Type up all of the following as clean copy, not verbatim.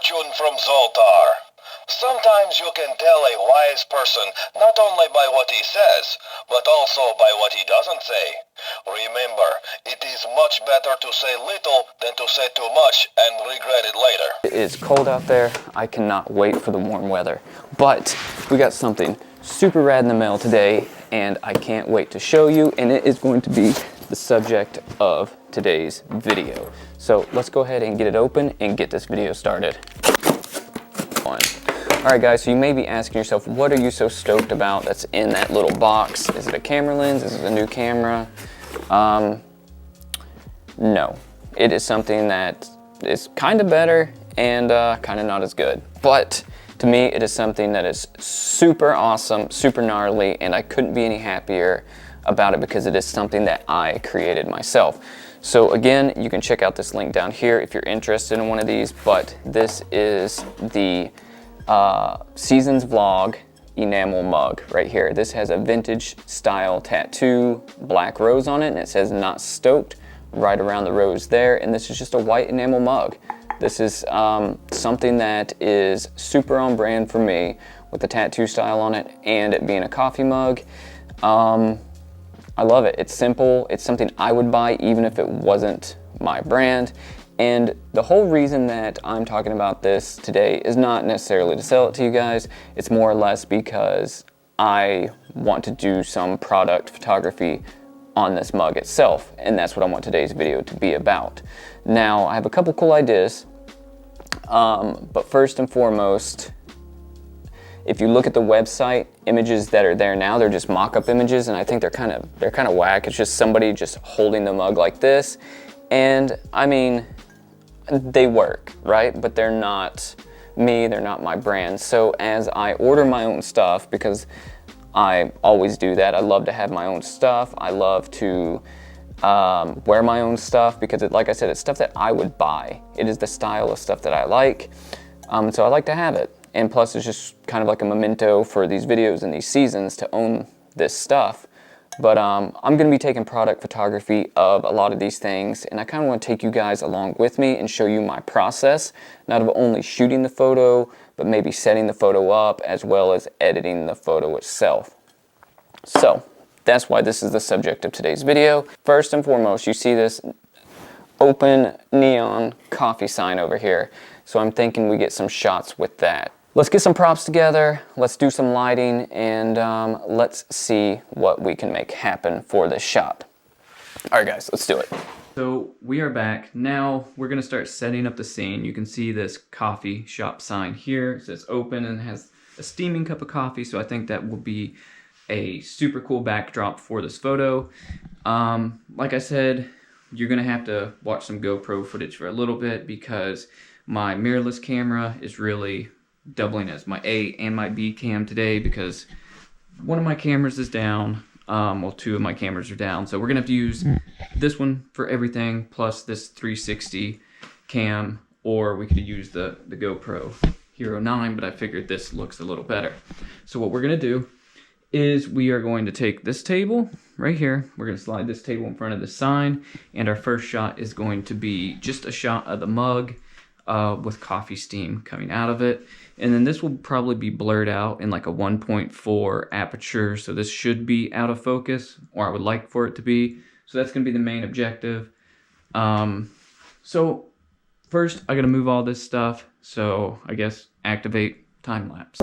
fortune from Zoltar. Sometimes you can tell a wise person not only by what he says, but also by what he doesn't say. Remember, it is much better to say little than to say too much and regret it later. It is cold out there. I cannot wait for the warm weather. But we got something super rad in the mail today, and I can't wait to show you, and it is going to be the subject of today's video. So let's go ahead and get it open and get this video started. Alright guys, so you may be asking yourself, what are you so stoked about that's in that little box? Is it a camera lens? Is it a new camera? No. It is something that is kind of better and kind of not as good. But to me, it is something that is super awesome, super gnarly, and I couldn't be any happier about it because it is something that I created myself. So again, you can check out this link down here if you're interested in one of these, but this is the Seasons Vlog enamel mug right here. This has a vintage style tattoo, black rose on it, and it says "Not Stoked" right around the rose there, and this is just a white enamel mug. This is something that is super on brand for me with the tattoo style on it and it being a coffee mug. I love it. It's simple. It's something I would buy even if it wasn't my brand. And the whole reason that I'm talking about this today is not necessarily to sell it to you guys. It's more or less because I want to do some product photography on this mug itself, and that's what I want today's video to be about. Now, I have a couple cool ideas, but first and foremost, if you look at the website, images that are there now, they're just mock-up images, and I think they're kind of whack. It's just somebody just holding the mug like this, and I mean, they work, right? But they're not me, they're not my brand. So as I order my own stuff, because I always do that, I love to have my own stuff. I love to wear my own stuff because, like I said, it's stuff that I would buy. It is the style of stuff that I like, so I like to have it. And plus, it's just kind of like a memento for these videos and these seasons to own this stuff. But I'm going to be taking product photography of a lot of these things, and I kind of want to take you guys along with me and show you my process, not of only shooting the photo, but maybe setting the photo up as well as editing the photo itself. So that's why this is the subject of today's video. First and foremost, you see this open neon coffee sign over here, so I'm thinking we get some shots with that. Let's get some props together, let's do some lighting, and let's see what we can make happen for this shot. All right guys, let's do it. So we are back. Now we're gonna start setting up the scene. You can see this coffee shop sign here. It says open and has a steaming cup of coffee, so I think that will be a super cool backdrop for this photo. Like I said, you're gonna have to watch some GoPro footage for a little bit because my mirrorless camera is really doubling as my A and my B cam today because one of my cameras is down. Well, two of my cameras are down, so we're gonna have to use this one for everything plus this 360 cam, or we could use the GoPro Hero 9, but I figured this looks a little better. So what we're gonna do is we are going to take this table right here, we're gonna slide this table in front of the sign, and our first shot is going to be just a shot of the mug with coffee steam coming out of it. And then this will probably be blurred out in like a 1.4 aperture, so this should be out of focus, or I would like for it to be. So that's gonna be the main objective. So first I gotta move all this stuff, so I guess activate time lapse.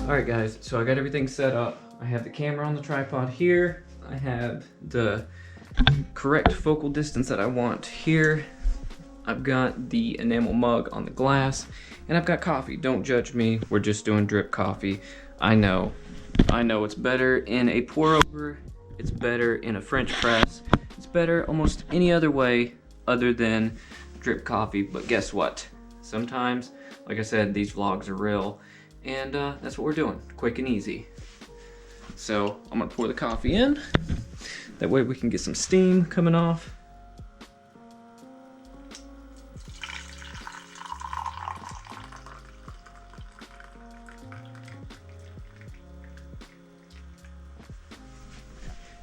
Alright guys, so I got everything set up. I have the camera on the tripod here. I have the correct focal distance that I want here. I've got the enamel mug on the glass, and I've got coffee. Don't judge me, we're just doing drip coffee. I know it's better in a pour over, it's better in a French press, it's better almost any other way other than drip coffee, but guess what? Sometimes, like I said, these vlogs are real, and that's what we're doing, quick and easy. So I'm gonna pour the coffee in, that way we can get some steam coming off.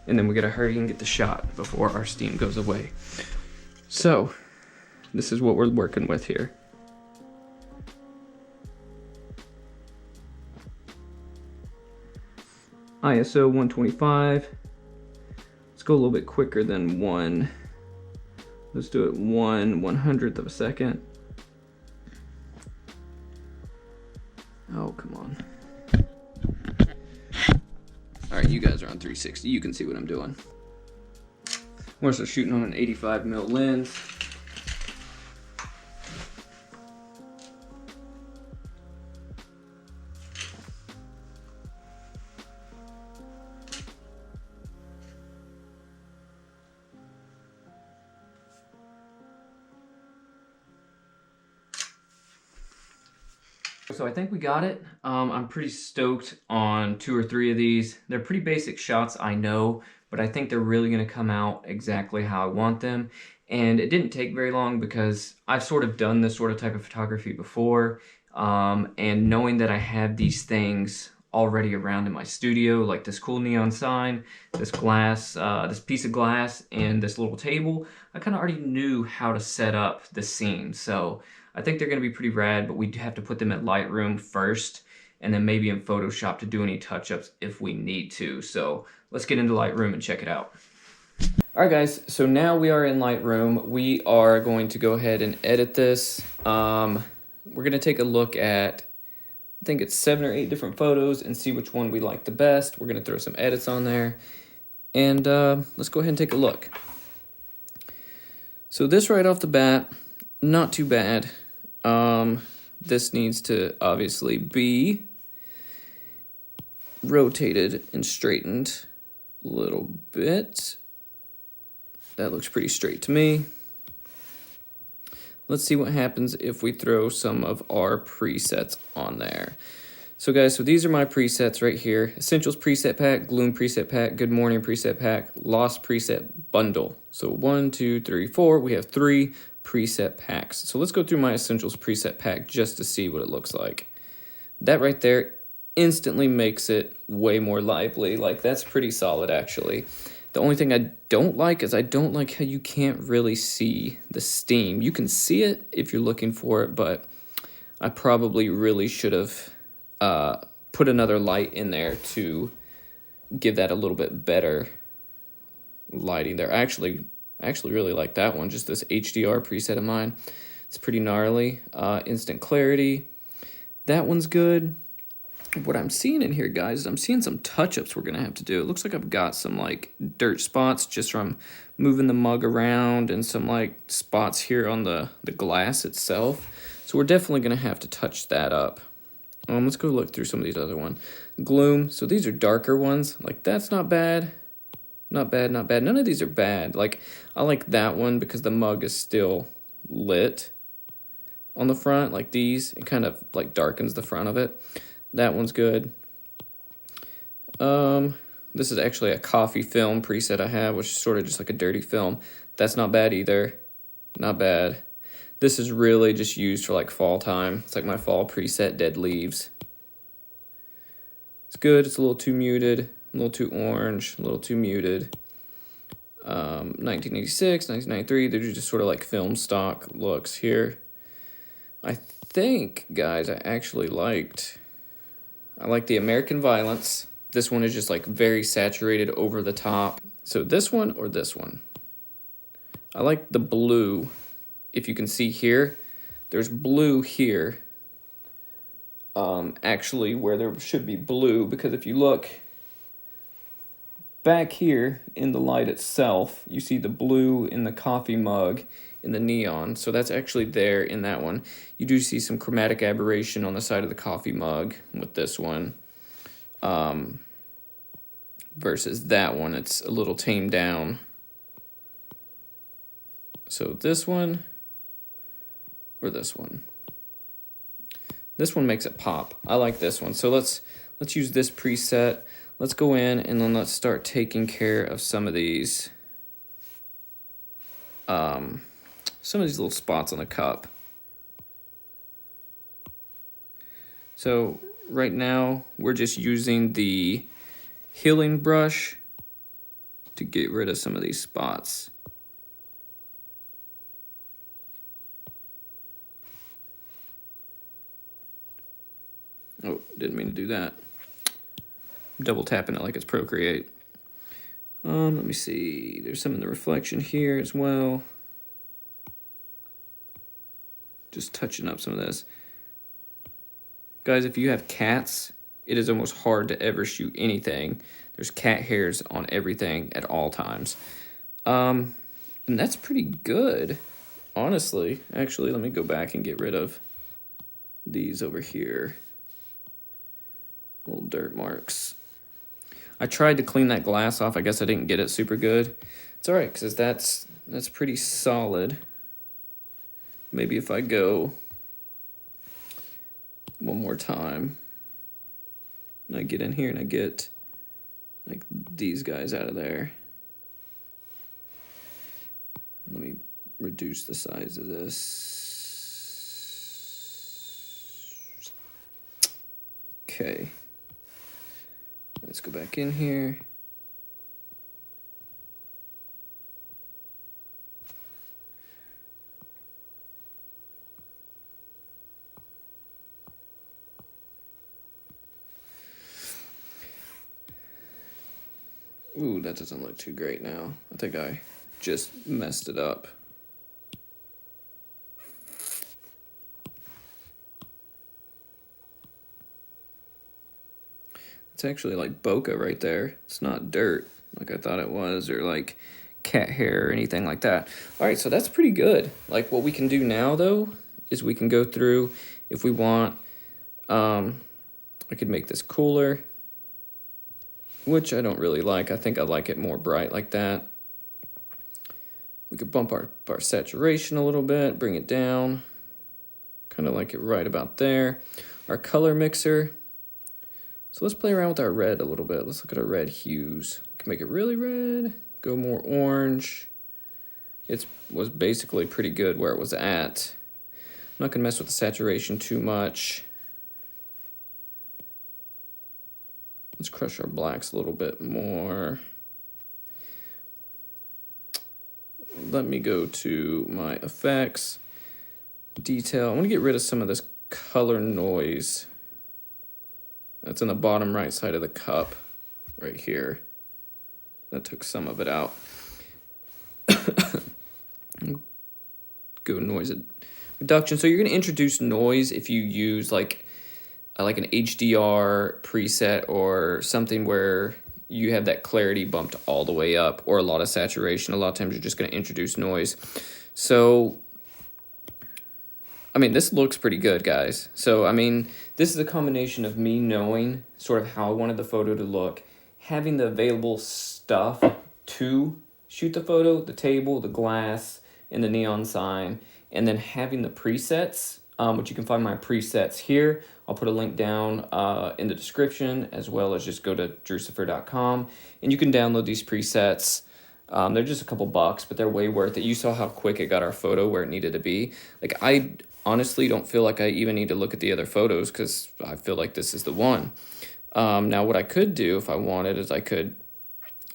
and then we gotta hurry and get the shot before our steam goes away. So, this is what we're working with here. ISO 125. Let's go a little bit quicker than one. Let's do it 1/100th of a second. Oh, come on. All right, you guys are on 360. You can see what I'm doing. We're also shooting on an 85mm lens. So I think we got it. I'm pretty stoked on 2 or 3 of these. They're pretty basic shots, I know, but I think they're really gonna come out exactly how I want them. And it didn't take very long because I've sort of done this sort of type of photography before. And knowing that I had these things already around in my studio, like this cool neon sign, this glass, this piece of glass, and this little table, I kind of already knew how to set up the scene. So I think they're going to be pretty rad, but we have to put them at Lightroom first, and then maybe in Photoshop to do any touch-ups if we need to. So let's get into Lightroom and check it out. All right, guys, so now we are in Lightroom. We are going to go ahead and edit this. We're going to take a look at, I think it's 7 or 8 different photos and see which one we like the best. We're going to throw some edits on there. And let's go ahead and take a look. So this right off the bat, not too bad. This needs to obviously be rotated and straightened a little bit. That looks pretty straight to me. Let's see what happens if we throw some of our presets on there. So guys, so these are my presets right here. Essentials preset pack, Gloom preset pack, Good Morning preset pack, Lost preset bundle. So 1, 2, 3, 4, we have 3 preset packs. So let's go through my Essentials preset pack just to see what it looks like. That right there instantly makes it way more lively. Like, that's pretty solid actually. The only thing I don't like is I don't like how you can't really see the steam. You can see it if you're looking for it, but I probably really should have put another light in there to give that a little bit better lighting there. I actually really like that one, just this HDR preset of mine. It's pretty gnarly. Instant clarity, that one's good. What I'm seeing in here, guys, is I'm seeing some touch-ups we're gonna have to do. It looks like I've got some like dirt spots just from moving the mug around, and some like spots here on the glass itself. So we're definitely gonna have to touch that up. Let's go look through some of these other ones. Gloom, so these are darker ones. Like, that's not bad. Not bad, not bad. None of these are bad. Like, I like that one because the mug is still lit on the front. Like these, it kind of like darkens the front of it. That one's good. This is actually a coffee film preset I have, which is sort of just like a dirty film. That's not bad either. Not bad. This is really just used for like fall time. It's like my fall preset, Dead Leaves. It's good. It's a little too muted, a little too orange, a little too muted. 1986, 1993, they're just sort of like film stock looks here. I think, guys, I like the American Violence. This one is just like very saturated, over the top. So this one or this one? I like the blue. If you can see here, there's blue here. Actually, where there should be blue, because if you look back here in the light itself, you see the blue in the coffee mug in the neon. So that's actually there in that one. You do see some chromatic aberration on the side of the coffee mug with this one. Versus that one, it's a little tamed down. So this one or this one. This one makes it pop. I like this one. So let's use this preset. Let's go in and then let's start taking care of some of these little spots on the cup. So right now we're just using the healing brush to get rid of some of these spots. Oh, didn't mean to do that. Double tapping it like it's Procreate. Let me see. There's some in the reflection here as well. Just touching up some of this. Guys, if you have cats, it is almost hard to ever shoot anything. There's cat hairs on everything at all times. And that's pretty good, honestly. Actually, let me go back and get rid of these over here. Little dirt marks. I tried to clean that glass off. I guess I didn't get it super good. It's all right, because that's pretty solid. Maybe if I go one more time, and I get in here and I get like these guys out of there. Let me reduce the size of this. Okay. Let's go back in here. Ooh, that doesn't look too great now. I think I just messed it up. It's actually like bokeh right there. It's not dirt like I thought it was, or like cat hair or anything like that. All right, so that's pretty good. Like what we can do now though is we can go through if we want. I could make this cooler, which I don't really like. I think I like it more bright like that. We could bump our saturation a little bit, bring it down. Kind of like it right about there. Our color mixer. So let's play around with our red a little bit. Let's look at our red hues. We can make it really red, go more orange. It was basically pretty good where it was at. I'm not gonna mess with the saturation too much. Let's crush our blacks a little bit more. Let me go to my effects, detail. I want to get rid of some of this color noise. That's in the bottom right side of the cup, right here. That took some of it out. Go noise reduction. So you're going to introduce noise if you use like an HDR preset or something where you have that clarity bumped all the way up, or a lot of saturation. A lot of times you're just going to introduce noise. So, I mean, this looks pretty good, guys. So, I mean, this is a combination of me knowing sort of how I wanted the photo to look, having the available stuff to shoot the photo, the table, the glass, and the neon sign, and then having the presets, which you can find my presets here. I'll put a link down in the description, as well as just go to Drewxcifer.com, and you can download these presets. They're just a couple bucks, but they're way worth it. You saw how quick it got our photo where it needed to be. Like, I honestly don't feel like I even need to look at the other photos because I feel like this is the one. Now, what I could do if I wanted is I could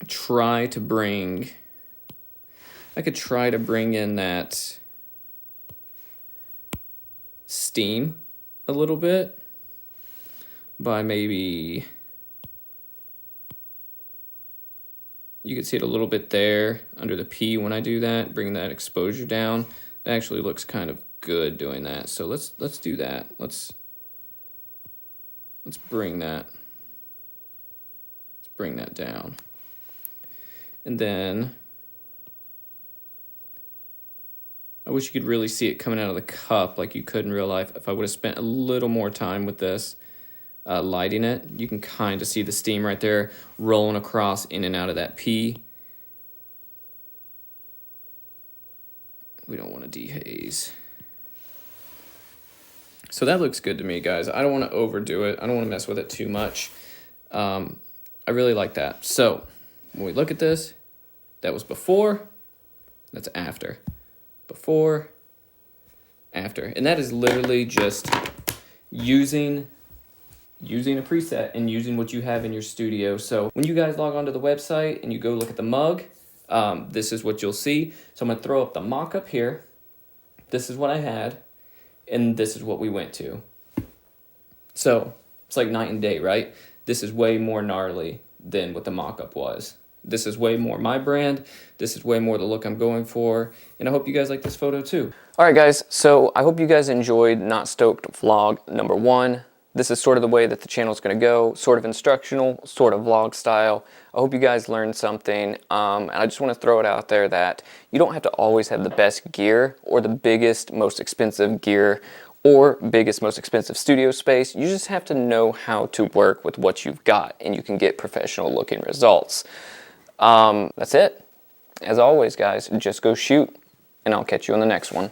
try to bring in that steam a little bit by maybe, you can see it a little bit there under the P when I do that, bring that exposure down. It actually looks kind of good doing that. So let's do that. Let's bring that down. And then I wish you could really see it coming out of the cup like you could in real life. If I would have spent a little more time with this, lighting it, you can kind of see the steam right there rolling across in and out of that P. We don't want to dehaze. So that looks good to me, guys. I don't want to overdo it. I don't want to mess with it too much. I really like that. So when we look at this, that was before, that's after. Before, after. And that is literally just using using a preset and using what you have in your studio. So when you guys log onto the website and you go look at the mug, this is what you'll see. So I'm gonna throw up the mock-up here. This is what I had, and this is what we went to. So it's like night and day, right? This is way more gnarly than what the mock-up was. This is way more my brand. This is way more the look I'm going for. And I hope you guys like this photo too. All right, guys. So I hope you guys enjoyed Not Stoked vlog number 1. This is sort of the way that the channel is going to go, sort of instructional, sort of vlog style. I hope you guys learned something, and I just want to throw it out there that you don't have to always have the best gear or the biggest, most expensive gear or biggest, most expensive studio space. You just have to know how to work with what you've got, and you can get professional looking results. That's it. As always, guys, just go shoot, and I'll catch you on the next one.